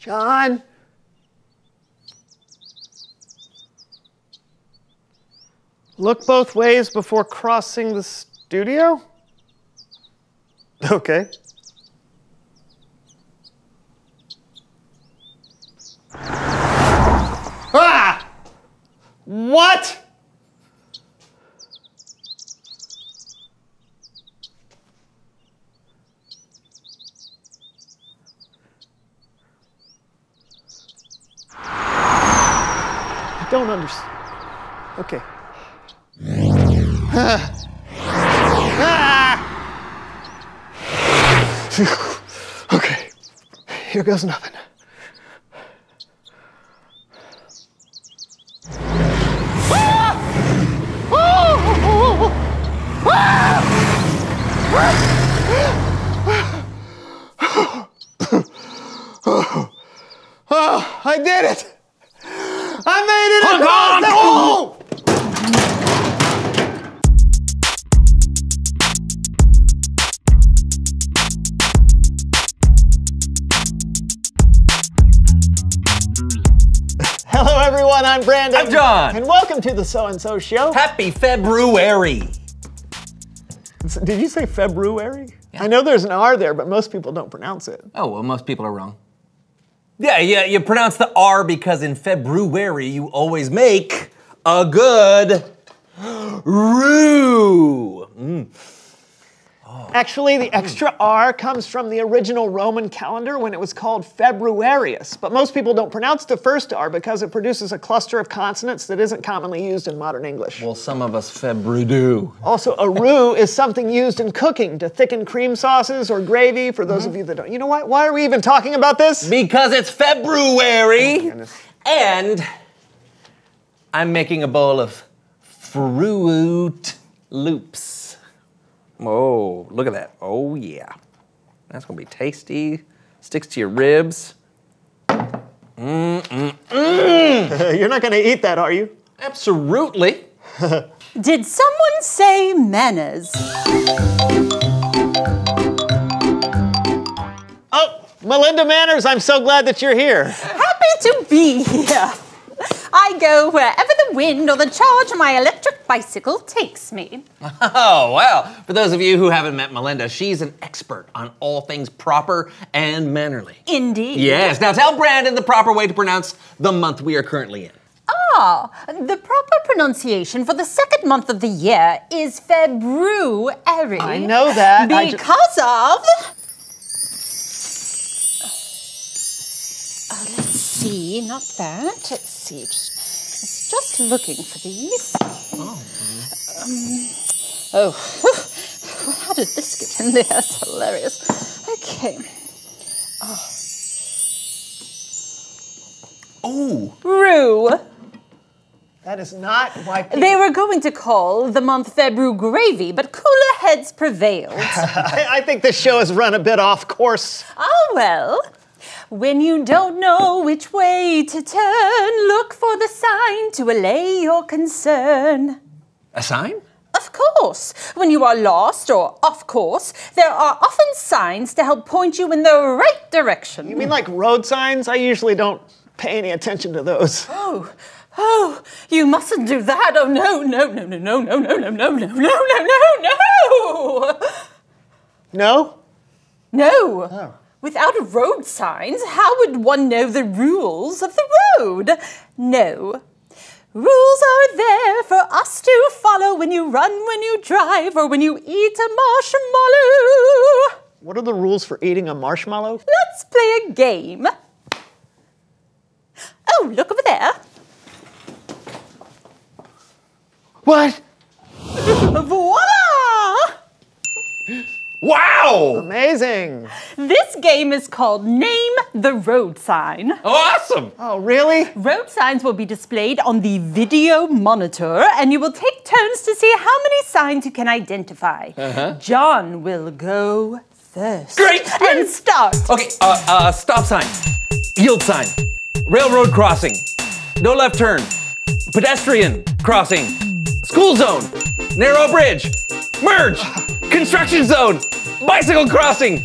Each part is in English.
John? Look both ways before crossing the studio? Okay. Ah! What? I don't understand. Okay. Okay, here goes nothing. Oh, I did it! I made it across the wall! Hello everyone, I'm Brandon. I'm John. And welcome to the So-and-So Show. Happy February. Did you say February? Yeah. I know there's an R there, but most people don't pronounce it. Oh, well, most people are wrong. Yeah, you pronounce the R because in February you always make a good roux. Oh. Actually, the extra R comes from the original Roman calendar when it was called Februarius. But most people don't pronounce the first R because it produces a cluster of consonants that isn't commonly used in modern English. Well, some of us February. Also, a roux is something used in cooking to thicken cream sauces or gravy, for those of you that don't. You know what? Why are we even talking about this? Because it's February, and I'm making a bowl of Fruit Loops. Oh, look at that. Oh, yeah. That's gonna be tasty. Sticks to your ribs. You're not gonna eat that, are you? Absolutely. Did someone say manners? Oh, Melinda Manners, I'm so glad that you're here. Happy to be here. I go wherever the wind or the charge of my electric bicycle takes me. Oh, well, for those of you who haven't met Melinda, she's an expert on all things proper and mannerly. Indeed. Yes, now tell Brandon the proper way to pronounce the month we are currently in. Ah, the proper pronunciation for the second month of the year is February. I know that. Because of... let's see, not that. Let's see, just looking for these. How did this get in there? That's hilarious. Okay. Oh. Roux. That is not why people... They were going to call the month February gravy, but cooler heads prevailed. I think this show has run a bit off course. Oh, well. When you don't know which way to turn, look for the sign to allay your concern. A sign? Of course. When you are lost or off course, there are often signs to help point you in the right direction. You mean like road signs? I usually don't pay any attention to those. Oh, you mustn't do that. Oh, no. No? No. Oh. Without road signs, how would one know the rules of the road? No. Rules are there for us to follow when you run, when you drive, or when you eat a marshmallow. What are the rules for eating a marshmallow? Let's play a game. Oh, look over there. What? Voila! Wow! Amazing. This game is called Name the Road Sign. Awesome! Oh, really? Road signs will be displayed on the video monitor, and you will take turns to see how many signs you can identify. John will go first. Great! And start. Okay, stop sign, yield sign, railroad crossing, no left turn, pedestrian crossing, school zone, narrow bridge, merge, construction zone, bicycle crossing,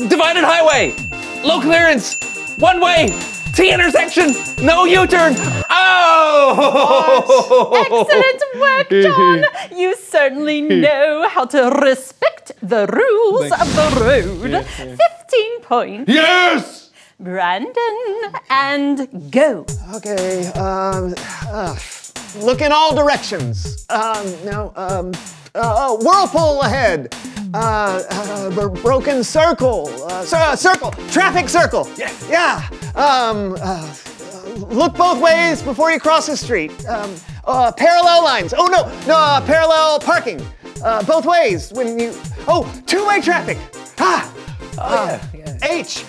divided highway, low clearance, one way, T intersection. No U-turn. Oh! Excellent work, John. You certainly know how to respect the rules of the road. 15 points. Yes! Brandon, and go. Okay, look in all directions. Whirlpool ahead. Broken circle. Circle. Traffic circle. Yes. Yeah. Look both ways before you cross the street. Parallel lines. Oh no, parallel parking. Both ways when you. Oh, two-way traffic. H.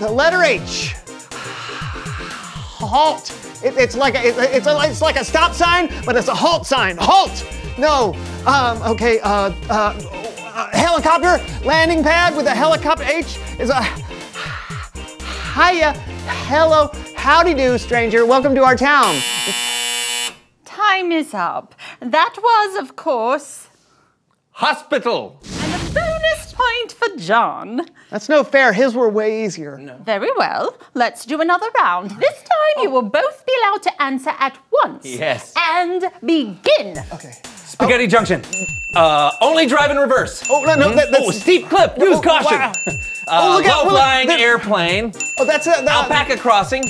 The letter H. Halt. It's like a stop sign, but it's a halt sign. Halt. No. Okay. Helicopter landing pad with a helicopter. H is a. Hiya. Hello. Howdy do, stranger. Welcome to our town. Time is up. That was, of course, Hospital. and a bonus point for John. That's no fair. His were way easier. No. Very well. Let's do another round. This time you will both be allowed to answer at once. Yes. And begin. Okay. Spaghetti Junction. Only drive in reverse. Oh no, that's Steep cliff. Use caution. Wow. Look out, Low-flying that- airplane. Oh, that's it. Alpaca crossing.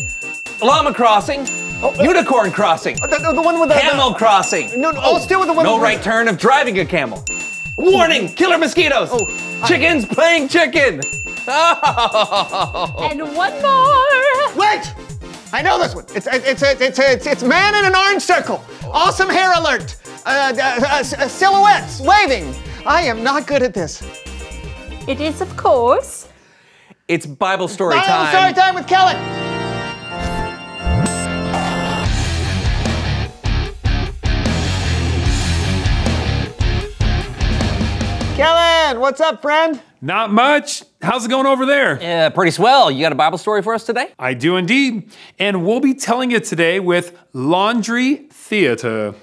Llama crossing. Unicorn crossing. The one with the Camel crossing. No, still with the one. No with right turn of driving a camel. Warning! Killer mosquitoes. Chickens playing chicken. And one more. Wait! I know this one. It's man in an orange circle. Awesome hair alert. Silhouettes waving. I am not good at this. It is, of course, It's Bible story time. Bible story time with Kellen. Kellen, what's up, friend? Not much. How's it going over there? Yeah, pretty swell. You got a Bible story for us today? I do indeed. And we'll be telling it today with Laundry Theater.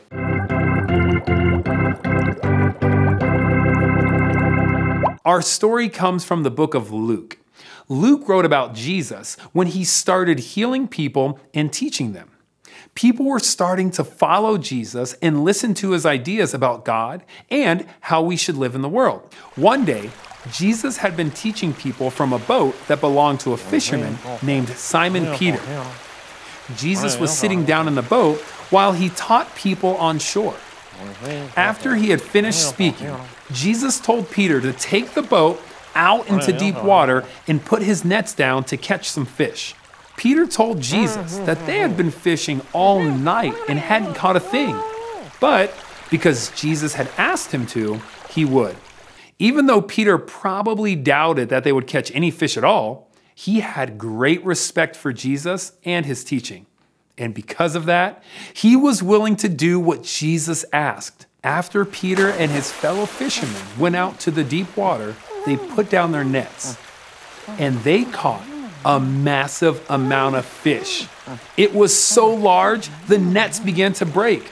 Our story comes from the book of Luke. Luke wrote about Jesus when he started healing people and teaching them. People were starting to follow Jesus and listen to his ideas about God and how we should live in the world. One day, Jesus had been teaching people from a boat that belonged to a fisherman named Simon Peter. Jesus was sitting down in the boat while he taught people on shore. After he had finished speaking, Jesus told Peter to take the boat out into deep water and put his nets down to catch some fish. Peter told Jesus that they had been fishing all night and hadn't caught a thing. But because Jesus had asked him to, he would. Even though Peter probably doubted that they would catch any fish at all, he had great respect for Jesus and his teaching. And because of that, he was willing to do what Jesus asked. After Peter and his fellow fishermen went out to the deep water, they put down their nets and they caught a massive amount of fish. It was so large, the nets began to break.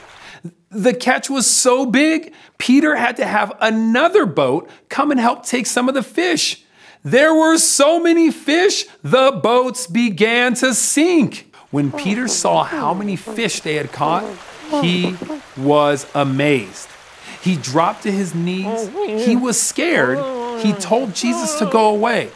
The catch was so big, Peter had to have another boat come and help take some of the fish. There were so many fish, the boats began to sink. When Peter saw how many fish they had caught, he was amazed. He dropped to his knees. He was scared. He told Jesus to go away.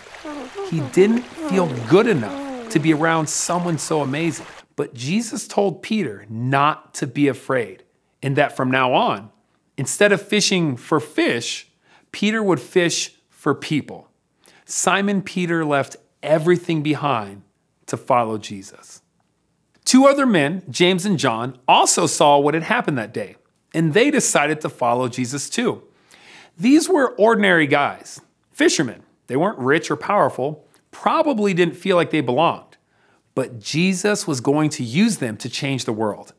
He didn't feel good enough to be around someone so amazing. But Jesus told Peter not to be afraid, and that from now on, instead of fishing for fish, Peter would fish for people. Simon Peter left everything behind to follow Jesus. Two other men, James and John, also saw what had happened that day, and they decided to follow Jesus too. These were ordinary guys, fishermen. They weren't rich or powerful, probably didn't feel like they belonged. But Jesus was going to use them to change the world.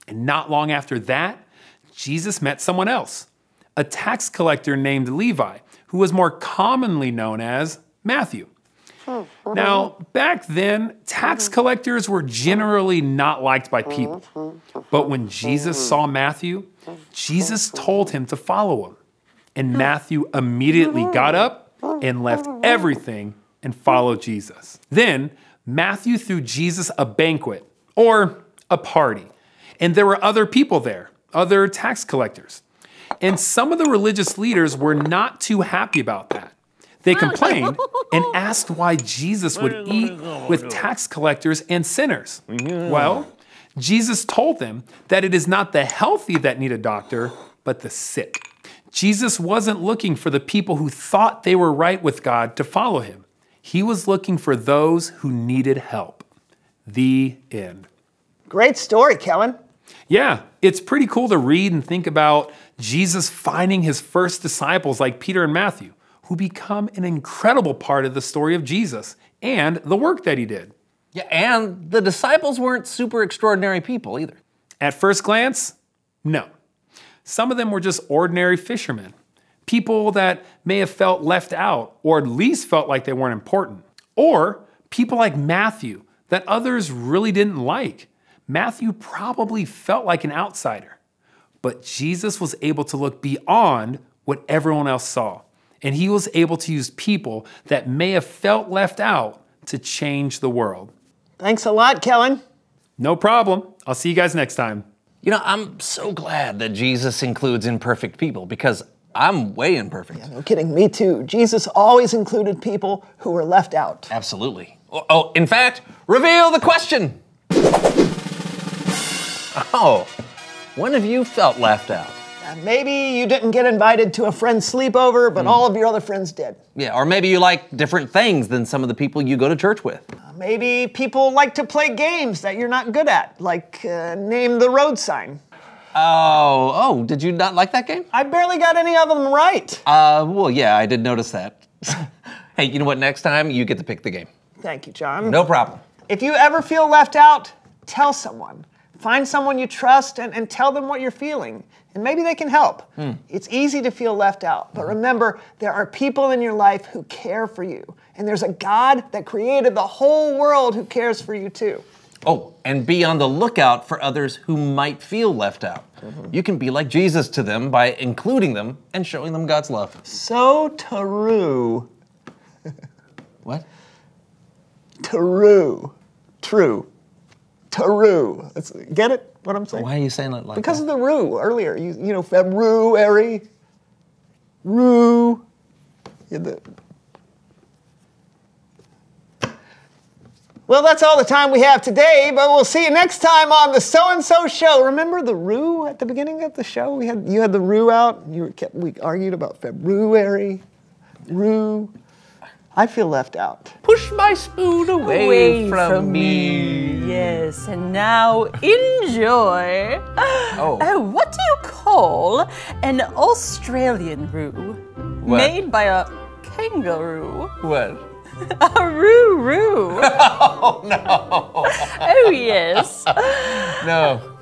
And not long after that, Jesus met someone else, a tax collector named Levi, who was more commonly known as Matthew. Now, back then, tax collectors were generally not liked by people. But when Jesus saw Matthew, Jesus told him to follow him. And Matthew immediately got up and left everything and followed Jesus. Then Matthew threw Jesus a banquet, or a party, and there were other people there, other tax collectors. And some of the religious leaders were not too happy about that. They complained and asked why Jesus would eat with tax collectors and sinners. Well, Jesus told them that it is not the healthy that need a doctor, but the sick. Jesus wasn't looking for the people who thought they were right with God to follow him. He was looking for those who needed help. The end. Great story, Kellen. Yeah, it's pretty cool to read and think about Jesus finding his first disciples like Peter and Matthew, who become an incredible part of the story of Jesus and the work that he did. Yeah, and the disciples weren't super extraordinary people either. At first glance, no. Some of them were just ordinary fishermen, people that may have felt left out or at least felt like they weren't important. Or people like Matthew that others really didn't like. Matthew probably felt like an outsider, but Jesus was able to look beyond what everyone else saw. And he was able to use people that may have felt left out to change the world. Thanks a lot, Kellen. No problem. I'll see you guys next time. You know, I'm so glad that Jesus includes imperfect people because I'm way imperfect. Yeah, no kidding, me too. Jesus always included people who were left out. Absolutely. Oh, in fact, reveal the question. Oh, when have you felt left out? Maybe you didn't get invited to a friend's sleepover, but all of your other friends did. Yeah, or maybe you like different things than some of the people you go to church with. Maybe people like to play games that you're not good at, like name the road sign. Oh, did you not like that game? I barely got any of them right. Well, yeah, I did notice that. Hey, you know what? Next time, you get to pick the game. Thank you, John. No problem. If you ever feel left out, tell someone. Find someone you trust and tell them what you're feeling. And maybe they can help. It's easy to feel left out, but remember, there are people in your life who care for you. And there's a God that created the whole world who cares for you too. Oh, and be on the lookout for others who might feel left out. You can be like Jesus to them by including them and showing them God's love. So true. What? True. True. True. Get it? What I'm saying? Why are you saying it like because that? of the rue earlier. You know, February. Rue. Well, that's all the time we have today, but we'll see you next time on the So-and-So Show. Remember the rue at the beginning of the show? You had the rue out. We argued about February. Rue. I feel left out. Push my spoon away from me. Yes, and now enjoy. Oh. What do you call an Australian roo What? made by a kangaroo? What? A roo-roo. Oh, no. Oh, yes. No.